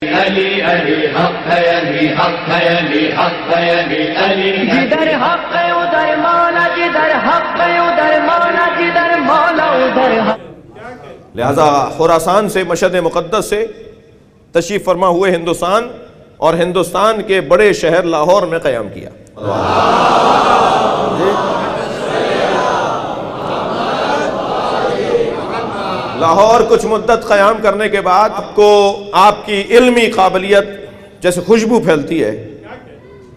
علی علی حق ہے، علی حق ہے، علی حق ہے، علی علی جدھر حق ہے ادھر مولا، جدھر حق ہے ادھر مولا، جدھر مولا ادھر حق۔ لہذا خراسان سے، مشہد مقدس سے تشریف فرما ہوئے ہندوستان، اور ہندوستان کے بڑے شہر لاہور میں قیام کیا۔ لاہور کچھ مدت قیام کرنے کے بعد کو آپ کی علمی قابلیت جیسے خوشبو پھیلتی ہے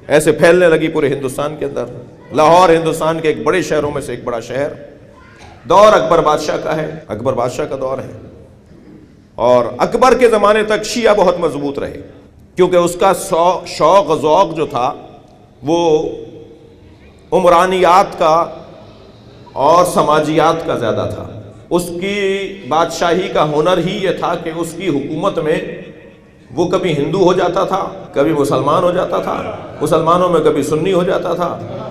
ایسے پھیلنے لگی پورے ہندوستان کے اندر۔ لاہور ہندوستان کے ایک بڑے شہروں میں سے ایک بڑا شہر، دور اکبر بادشاہ کا ہے، اکبر بادشاہ کا دور ہے، اور اکبر کے زمانے تک شیعہ بہت مضبوط رہے، کیونکہ اس کا شوق ذوق جو تھا وہ عمرانیات کا اور سماجیات کا زیادہ تھا۔ اس کی بادشاہی کا ہنر ہی یہ تھا کہ اس کی حکومت میں وہ کبھی ہندو ہو جاتا تھا، کبھی مسلمان ہو جاتا تھا، مسلمانوں میں کبھی سنی ہو جاتا تھا،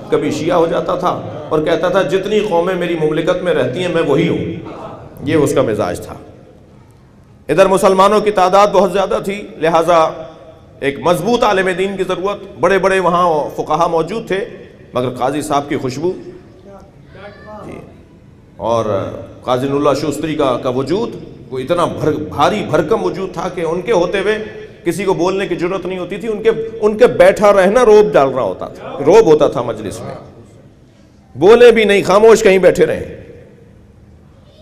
کبھی شیعہ ہو جاتا تھا، اور کہتا تھا جتنی قومیں میری مملکت میں رہتی ہیں میں وہی ہوں۔ یہ اس کا مزاج تھا۔ ادھر مسلمانوں کی تعداد بہت زیادہ تھی، لہٰذا ایک مضبوط عالم دین کی ضرورت، بڑے بڑے وہاں فقہا موجود تھے، مگر قاضی صاحب کی خوشبو اور قاضی اللہ شوستری کا وجود وہ اتنا بھاری بھرکم وجود تھا کہ ان کے ہوتے ہوئے کسی کو بولنے کی ضرورت نہیں ہوتی تھی۔ ان کے بیٹھا رہنا روب ڈال رہا ہوتا تھا، روب ہوتا تھا مجلس میں، بولے بھی نہیں، خاموش کہیں بیٹھے رہیں۔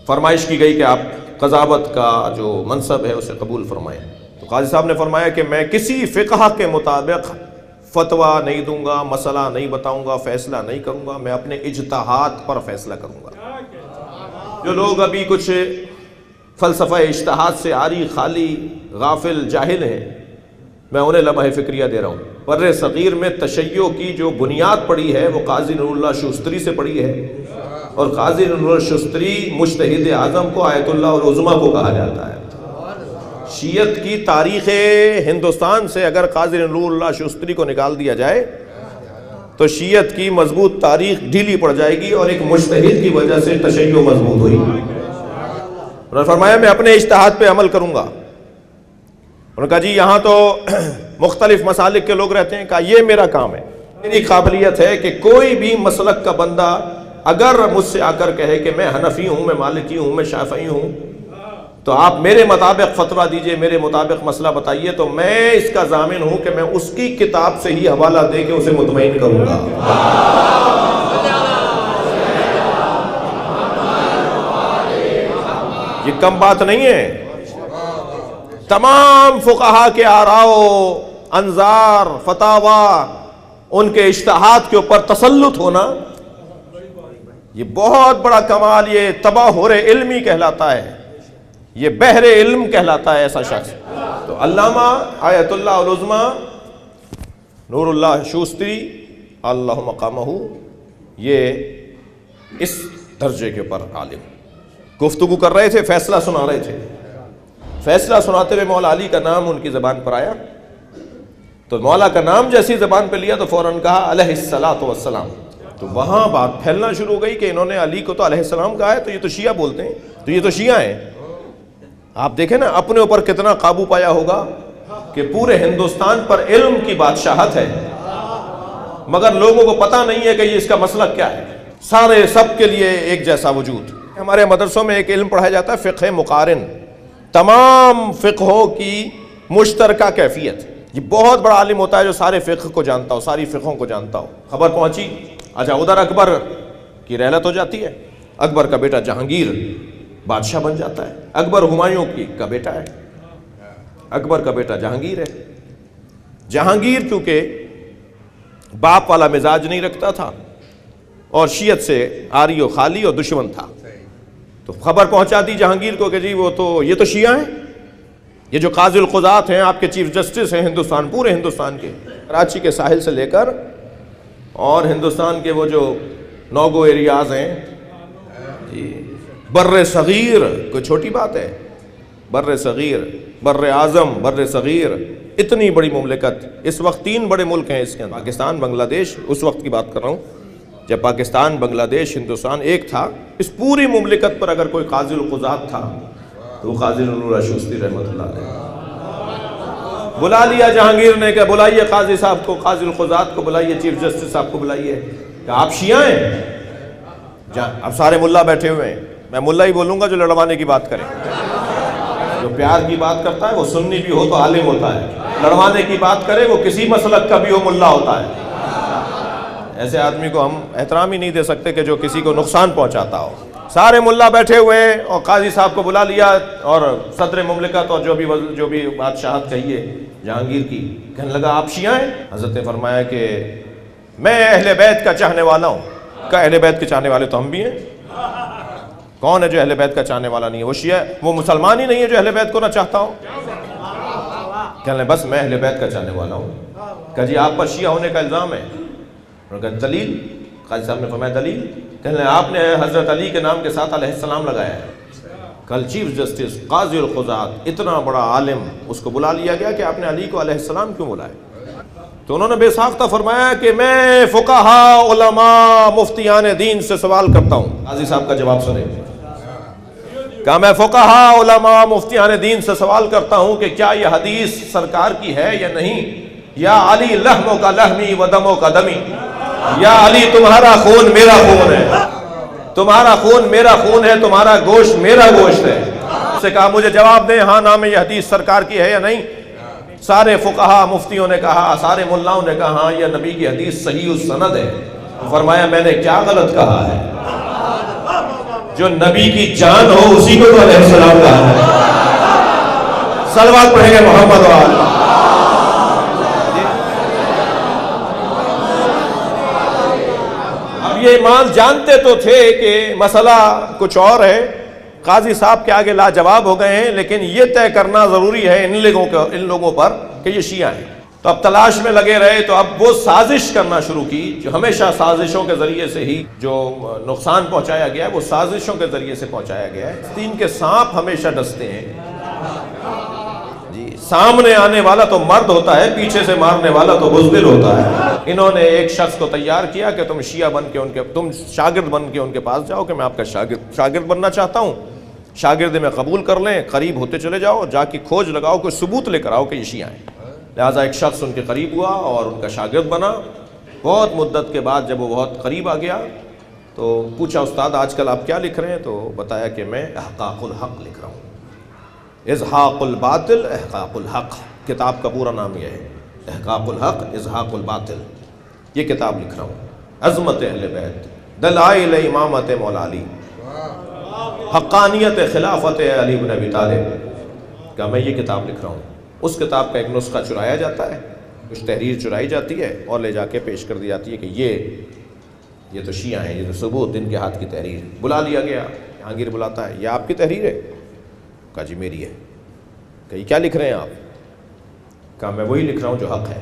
فرمائش کی گئی کہ آپ قضاوت کا جو منصب ہے اسے قبول فرمائیں، تو قاضی صاحب نے فرمایا کہ میں کسی فقہ کے مطابق فتویٰ نہیں دوں گا، مسئلہ نہیں بتاؤں گا، فیصلہ نہیں کروں گا، میں اپنے اجتہاد پر فیصلہ کروں گا۔ جو لوگ ابھی کچھ فلسفہ اجتہاد سے عاری، خالی، غافل، جاہل ہیں، میں انہیں لمحہ فکریہ دے رہا ہوں۔ بر صغیر میں تشیع کی جو بنیاد پڑی ہے وہ قاضی اللہ شوستری سے پڑی ہے، اور قاضی اللہ شوستری مجتہد اعظم کو آیت اللہ العظمیٰ کو کہا جاتا ہے۔ شیعت کی تاریخ ہندوستان سے اگر قاضی اللہ شوستری کو نکال دیا جائے تو شیعت کی مضبوط تاریخ ڈھیلی پڑ جائے گی، اور ایک مجتہد کی وجہ سے تشیع مضبوط ہوئی۔ انہوں نے فرمایا میں اپنے اجتہاد پہ عمل کروں گا۔ انہوں نے کہا جی یہاں تو مختلف مسالک کے لوگ رہتے ہیں، کہا یہ میرا کام ہے، میری قابلیت ہے کہ کوئی بھی مسلک کا بندہ اگر مجھ سے آ کر کہے کہ میں حنفی ہوں، میں مالکی ہوں، میں شافعی ہوں، تو آپ میرے مطابق فتویٰ دیجئے، میرے مطابق مسئلہ بتائیے، تو میں اس کا ضامن ہوں کہ میں اس کی کتاب سے ہی حوالہ دے کے اسے مطمئن کروں گا۔ یہ کم بات نہیں ہے۔ تمام فقہا کے آراء، انظار، فتاویٰ، ان کے اجتہاد کے اوپر تسلط ہونا، یہ بہت بڑا کمال، یہ تباہر علمی کہلاتا ہے، یہ بحر علم کہلاتا ہے ایسا شخص۔ تو علامہ آیت اللہ العظمیٰ نور اللہ شوستری اللہ مقامہ، یہ اس درجے کے اوپر عالم گفتگو کر رہے تھے، فیصلہ سنا رہے تھے۔ فیصلہ سناتے ہوئے مولا علی کا نام ان کی زبان پر آیا، تو مولا کا نام جیسی زبان پہ لیا تو فوراً کہا علیہ الصلاۃ والسلام۔ تو وہاں بات پھیلنا شروع ہو گئی کہ انہوں نے علی کو تو علیہ السلام کہا ہے، تو یہ تو شیعہ بولتے ہیں، تو یہ تو شیعہ ہیں۔ آپ دیکھیں نا اپنے اوپر کتنا قابو پایا ہوگا کہ پورے ہندوستان پر علم کی بادشاہت ہے، مگر لوگوں کو پتہ نہیں ہے کہ یہ اس کا مسلک کیا ہے، سارے سب کے لیے ایک جیسا وجود۔ ہمارے مدرسوں میں ایک علم پڑھایا جاتا ہے فقہ مقارن، تمام فقہوں کی مشترکہ کیفیت۔ یہ بہت بڑا عالم ہوتا ہے جو سارے فقہ کو جانتا ہو، ساری فقہوں کو جانتا ہو۔ خبر پہنچی، اچھا ادھر اکبر کی رحلت ہو جاتی ہے، اکبر کا بیٹا جہانگیر بادشاہ بن جاتا ہے۔ اکبر ہمایوں کا بیٹا ہے، اکبر کا بیٹا جہانگیر ہے۔ جہانگیر چونکہ باپ والا مزاج نہیں رکھتا تھا اور شیعت سے عاری و خالی اور دشمن تھا، تو خبر پہنچا دی جہانگیر کو کہ جی یہ تو شیعہ ہیں، یہ جو قاضی القضات ہیں، آپ کے چیف جسٹس ہیں ہندوستان، پورے ہندوستان کے، کراچی کے ساحل سے لے کر اور ہندوستان کے وہ جو نوگو ایریاز ہیں، بر صغیر کوئی چھوٹی بات ہے، بر صغیر، بر اعظم، بر صغیر، اتنی بڑی مملکت۔ اس وقت 3 بڑے ملک ہیں اس کے اندر، پاکستان، بنگلہ دیش، اس وقت کی بات کر رہا ہوں جب پاکستان، بنگلہ دیش، ہندوستان ایک تھا۔ اس پوری مملکت پر اگر کوئی قاضی القضات تھا تو وہ قاضی اللہ شوستری رحمۃ اللہ علیہ۔ بلا لیا جہانگیر نے کہ بلائیے قاضی صاحب کو، قاضی القضات کو بلائیے، چیف جسٹس صاحب کو بلائیے، کہ آپ شیعہ ہیں؟ اب سارے ملا بیٹھے ہوئے ہیں، میں ملا ہی بولوں گا جو لڑوانے کی بات کرے، جو پیار کی بات کرتا ہے وہ سنی بھی ہو تو عالم ہوتا ہے، لڑوانے کی بات کرے وہ کسی مسلک کا بھی ہو ملا ہوتا ہے۔ ایسے آدمی کو ہم احترام ہی نہیں دے سکتے کہ جو کسی کو نقصان پہنچاتا ہو۔ سارے ملا بیٹھے ہوئے ہیں اور قاضی صاحب کو بلا لیا، اور صدر مملکت اور جو بھی بادشاہت کہیے جہانگیر کی، کہنے لگا آپ شیعہ ہیں؟ حضرت نے فرمایا کہ میں اہل بیت کا چاہنے والا ہوں۔ کہ اہل بیت کے چاہنے والے تو ہم بھی ہیں، کون ہے جو اہل بیت کا چاہنے والا نہیں ہے؟ وہ شیعہ، وہ مسلمان ہی نہیں ہے جو اہل بیت کو نہ چاہتا ہو۔ کہنے لگا بس میں اہل بیت کا چاہنے والا ہوں۔ کہ جی آپ پر شیعہ ہونے کا الزام ہے؟ انہوں نے کہا دلیل؟ قاضی صاحب نے فرمایا دلیل؟ کہنے لگا آپ نے حضرت علی کے نام کے ساتھ علیہ السلام لگایا ہے۔ کل چیف جسٹس قاضی القضات اتنا بڑا عالم، اس کو بلا لیا گیا کہ آپ نے علی کو علیہ السلام کیوں بلایا؟ تو انہوں نے بے ساختہ فرمایا کہ میں فقہاء، علماء، مفتیان دین سے سوال کرتا ہوں۔ قاضی صاحب کا جواب سنیں، کہ میں فقہاء، علماء، مفتیان دین سے سوال کرتا ہوں کہ کیا یہ حدیث سرکار کی ہے یا نہیں؟ یا علی لحموں کا لحمی و دموں کا دمی، یا علی تمہارا خون میرا خون ہے، تمہارا خون میرا خون ہے، تمہارا گوشت میرا گوشت ہے۔ اس سے کہا مجھے جواب دیں، ہاں نام یہ حدیث سرکار کی ہے یا نہیں؟ سارے فقہاء مفتیوں نے کہا، سارے ملاؤں نے کہا ہاں یہ نبی کی حدیث صحیح السند ہے۔ فرمایا میں نے کیا غلط کہا ہے؟ جو نبی کی جان ہو اسی کو تو علیہ السلام کہا ہے۔ صلوات پڑھیں گے محمد و آل۔ اب یہ امام جانتے تو تھے کہ مسئلہ کچھ اور ہے، قاضی صاحب کے آگے لاجواب ہو گئے ہیں، لیکن یہ طے کرنا ضروری ہے ان لوگوں پر کہ یہ شیعہ ہیں۔ تو اب تلاش میں لگے رہے، تو اب وہ سازش کرنا شروع کی جو ہمیشہ سازشوں کے ذریعے سے ہی جو نقصان پہنچایا گیا ہے وہ سازشوں کے ذریعے سے پہنچایا گیا ہے۔ دین کے سانپ ہمیشہ ڈستے ہیں جی، سامنے آنے والا تو مرد ہوتا ہے، پیچھے سے مارنے والا تو بزدل ہوتا ہے۔ انہوں نے ایک شخص کو تیار کیا کہ تم شیعہ بن کے تم شاگرد بن کے ان کے پاس جاؤ کہ میں آپ کا شاگرد بننا چاہتا ہوں، شاگرد میں قبول کر لیں، قریب ہوتے چلے جاؤ، جا کے کھوج لگاؤ، کوئی ثبوت لے کر آؤ کہ یہ شیعہ ہیں۔ لہٰذا ایک شخص ان کے قریب ہوا اور ان کا شاگرد بنا۔ بہت مدت کے بعد جب وہ بہت قریب آ گیا تو پوچھا استاد آج کل آپ کیا لکھ رہے ہیں؟ تو بتایا کہ میں احقاق الحق لکھ رہا ہوں، ازحاق الباطل احقاق الحق، کتاب کا پورا نام یہ ہے، احقاق الحق ازحاق الباطل، یہ کتاب لکھ رہا ہوں۔ عظمت اہل بیت، دلائل امامت مولا علی، حقانیت خلافت علی بن ابی طالب، کہ میں یہ کتاب لکھ رہا ہوں۔ اس کتاب کا ایک نسخہ چرایا جاتا ہے، کچھ تحریر چرائی جاتی ہے اور لے جا کے پیش کر دی جاتی ہے کہ یہ تو شیعہ ہیں، یہ تو ثبوت ان کے ہاتھ کی تحریر۔ بلا لیا گیا، جہانگیر بلاتا ہے، یہ آپ کی تحریر ہے؟ کہا جی میری ہے۔ کہ یہ کیا لکھ رہے ہیں آپ؟ کہا میں وہی لکھ رہا ہوں جو حق ہے۔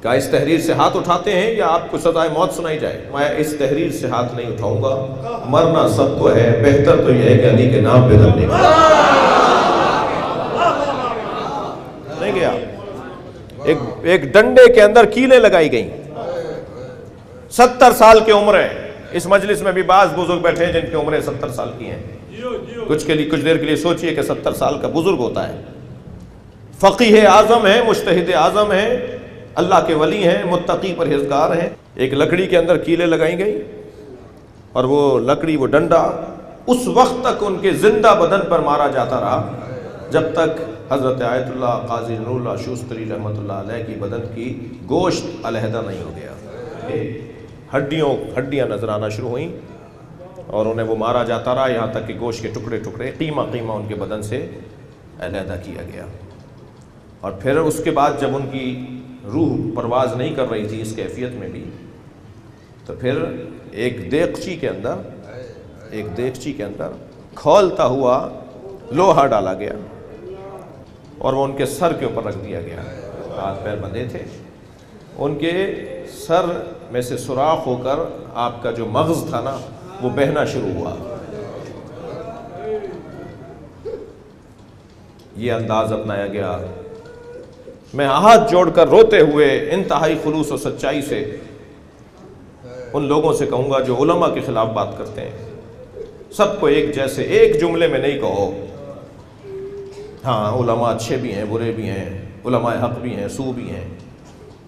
کہا اس تحریر سے ہاتھ اٹھاتے ہیں یا آپ کو سزائے موت سنائی جائے؟ میں اس تحریر سے ہاتھ نہیں اٹھاؤں گا، مرنا سب کو ہے، بہتر تو یہ ہے کہ علی کے نام پہ دم نہیں گیا۔ ایک ڈنڈے کے اندر کیلیں لگائی گئیں، 70 سال کی عمر ہے۔ اس مجلس میں بھی بعض بزرگ بیٹھے ہیں جن کی عمریں 70 سال کی ہیں۔ کچھ دیر کے لیے سوچئے کہ 70 سال کا بزرگ ہوتا ہے، فقیہ اعظم ہے، مجتہد اعظم ہے، اللہ کے ولی ہیں، متقی پرہیزگار ہیں۔ ایک لکڑی کے اندر کیلیں لگائی گئیں اور وہ لکڑی، وہ ڈنڈا اس وقت تک ان کے زندہ بدن پر مارا جاتا رہا جب تک حضرت آیت اللہ قاضی نور اللہ شوستری رحمۃ اللہ علیہ کی بدن کی گوشت علیحدہ نہیں ہو گیا، ہڈیاں نظر آنا شروع ہوئیں اور انہیں وہ مارا جاتا رہا یہاں تک کہ گوشت کے ٹکڑے قیمہ ان کے بدن سے علیحدہ کیا گیا۔ اور پھر اس کے بعد جب ان کی روح پرواز نہیں کر رہی تھی اس کیفیت میں بھی، تو پھر ایک دیگچی کے اندر کھولتا ہوا لوہا ڈالا گیا اور وہ ان کے سر کے اوپر رکھ دیا گیا۔ ہاتھ پیر بندھے تھے، ان کے سر میں سے سوراخ ہو کر آپ کا جو مغز تھا نا وہ بہنا شروع ہوا۔ یہ انداز اپنایا گیا۔ میں ہاتھ جوڑ کر روتے ہوئے انتہائی خلوص و سچائی سے ان لوگوں سے کہوں گا جو علماء کے خلاف بات کرتے ہیں، سب کو ایک جیسے ایک جملے میں نہیں کہو، ہاں علماء اچھے بھی ہیں، برے بھی ہیں، علماء حق بھی ہیں، سو بھی ہیں،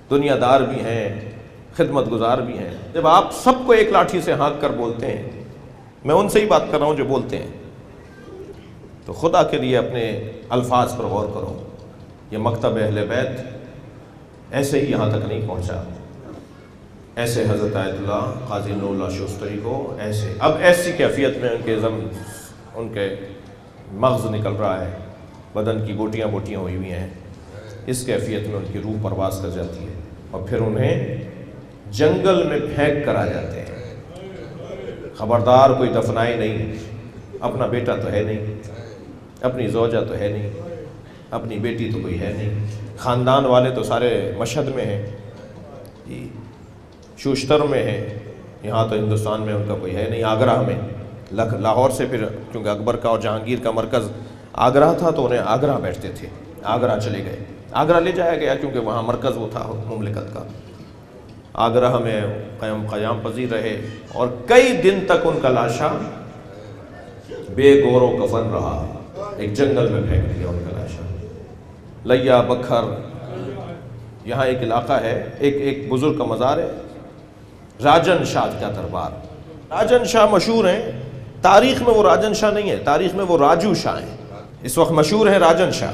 دنیا دار بھی ہیں، خدمت گزار بھی ہیں۔ جب آپ سب کو ایک لاٹھی سے ہانک کر بولتے ہیں، میں ان سے ہی بات کر رہا ہوں جو بولتے ہیں، تو خدا کے لیے اپنے الفاظ پر غور کرو۔ یہ مکتب اہل بیت ایسے ہی یہاں تک نہیں پہنچا، ایسے حضرت آیت اللہ قاضی نور اللہ شوستری کو ایسے اب ایسی کیفیت میں ان کے مغز نکل رہا ہے، بدن کی بوٹیاں بوٹیاں ہوئی ہوئی ہیں، اس کیفیت میں ان کی روح پرواز کر جاتی ہے، اور پھر انہیں جنگل میں پھینک کر آ جاتے ہیں۔ خبردار کوئی دفنائے نہیں، اپنا بیٹا تو ہے نہیں، اپنی زوجہ تو ہے نہیں، اپنی بیٹی تو کوئی ہے نہیں، خاندان والے تو سارے مشہد میں ہیں، جی شوشتر میں ہیں، یہاں تو ہندوستان میں ان کا کوئی ہے نہیں، آگرہ میں، لاہور سے پھر کیونکہ اکبر کا اور جہانگیر کا مرکز آگرہ تھا تو انہیں آگرہ بیٹھتے تھے، آگرہ چلے گئے، آگرہ لے جایا گیا کیونکہ وہاں مرکز وہ تھا مملکت کا، آگرہ میں قیام پذیر رہے، اور کئی دن تک ان کا لاشا بے گور و کفن رہا، ایک جنگل میں پھینک دیا ان کا لاشا۔ لیا بکھر یہاں ایک علاقہ ہے، ایک بزرگ کا مزار ہے، راجن شاہ کا دربار۔ راجن شاہ مشہور ہیں، تاریخ میں وہ راجن شاہ نہیں ہے، تاریخ میں وہ راجو شاہ ہیں، اس وقت مشہور ہیں راجن شاہ،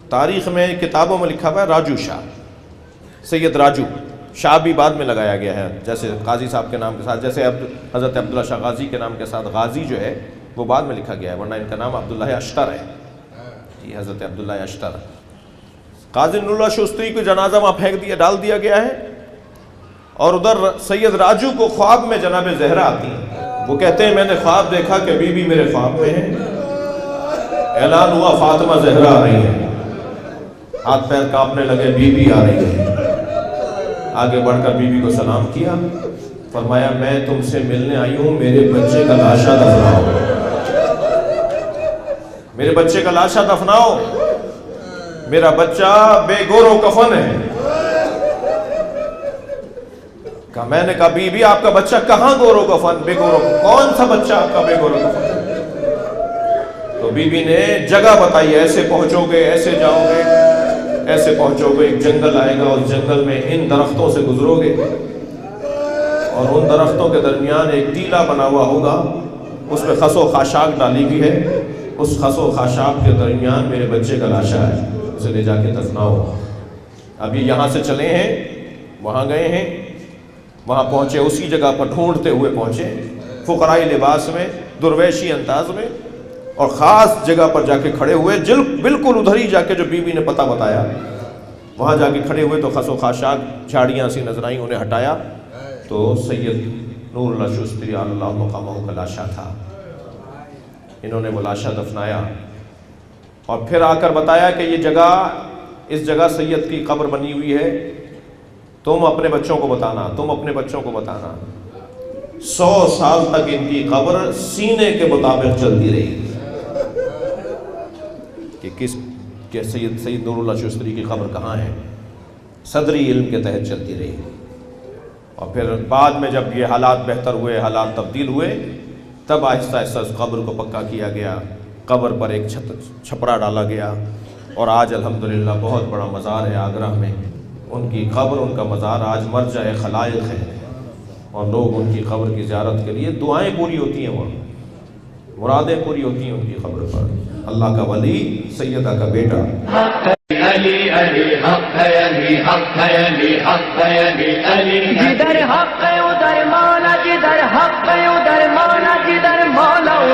تاریخ میں کتابوں میں لکھا ہوا ہے راجو شاہ، سید راجو شاہ بھی بعد میں لگایا گیا ہے، جیسے قاضی صاحب کے نام کے ساتھ، جیسے حضرت عبداللہ شاہ غازی کے نام کے ساتھ غازی جو ہے وہ بعد میں لکھا گیا ہے، ورنہ ان کا نام عبداللہ اشتر ہے، جی حضرت عبداللہ اشتر۔ قاضی نور اللہ شوستری کو جنازہ وہاں پھینک دیا، ڈال دیا گیا ہے، اور ادھر سید راجو کو خواب میں جناب زہرا آتی ہیں، وہ کہتے ہیں میں نے خواب دیکھا کہ بی بی میرے خواب میں ہے، اعلان ہوا فاطمہ زہرا آ رہی ہے، ہاتھ پیر کانپنے لگے، بی بی آ رہی ہے، آگے بڑھ کر بی بی کو سلام کیا، فرمایا میں تم سے ملنے آئی ہوں، میرے بچے کا لاشا دفناؤ، میرے بچے کا لاشا دفناؤ، میرا بچہ بے گور و کفن ہے۔ میں نے کہا بی بی آپ کا بچہ کہاں گور و کفن، بے گور و کفن، کون سا بچہ آپ کا بے گور و کفن؟ تو بی بی نے جگہ بتائی، ایسے پہنچو گے، ایسے جاؤ گے، ایسے پہنچو گے، ایک جنگل آئے گا، اس جنگل میں ان درختوں سے گزرو گے، اور ان درختوں کے درمیان ایک ٹیلا بنا ہوا ہوگا، اس میں خس و خاشاک ڈالی ہوئی ہے، اس خس و خاشاک کے درمیان میرے بچے کا لاشا ہے، اسے لے جا کے دفناؤ۔ ابھی یہاں سے چلے ہیں، وہاں گئے ہیں، وہاں پہنچے، اسی جگہ پر ڈھونڈتے ہوئے پہنچے، فقرائی لباس میں، درویشی انداز میں، اور خاص جگہ پر جا کے کھڑے ہوئے، بالکل ادھر ہی جا کے جو بی بی نے پتہ بتایا، وہاں جا کے کھڑے ہوئے تو خس و خاشاک جھاڑیاں سی نظر آئیں، انہیں ہٹایا تو سید نور اللہ شوستری اللہ مقامہ کا لاشا تھا۔ انہوں نے وہ لاشا دفنایا، اور پھر آ کر بتایا کہ یہ جگہ، اس جگہ سید کی قبر بنی ہوئی ہے، تم اپنے بچوں کو بتانا، تم اپنے بچوں کو بتانا۔ 100 سال تک ان کی قبر سینے کے مطابق چلتی رہی کہ سید نور اللہ شوستری کی قبر کہاں ہے، صدری علم کے تحت چلتی رہی۔ اور پھر بعد میں جب یہ حالات بہتر ہوئے، حالات تبدیل ہوئے، تب آہستہ آہستہ اس قبر کو پکا کیا گیا، قبر پر ایک چھپرا ڈالا گیا، اور آج الحمدللہ بہت بڑا مزار ہے آگرہ میں، ان کی قبر، ان کا مزار آج مرجع خلائق ہے، اور لوگ ان کی قبر کی زیارت کے لیے دعائیں پوری ہوتی ہیں، وہاں مرادیں پوری ہوتی ہیں ان کی قبر پر۔ اللہ کا ولی، سیدہ کا بیٹا، علی علی حق ہے، علی حق ہے، علی حق ہے، علی علی، جدھر حق ہے ادھر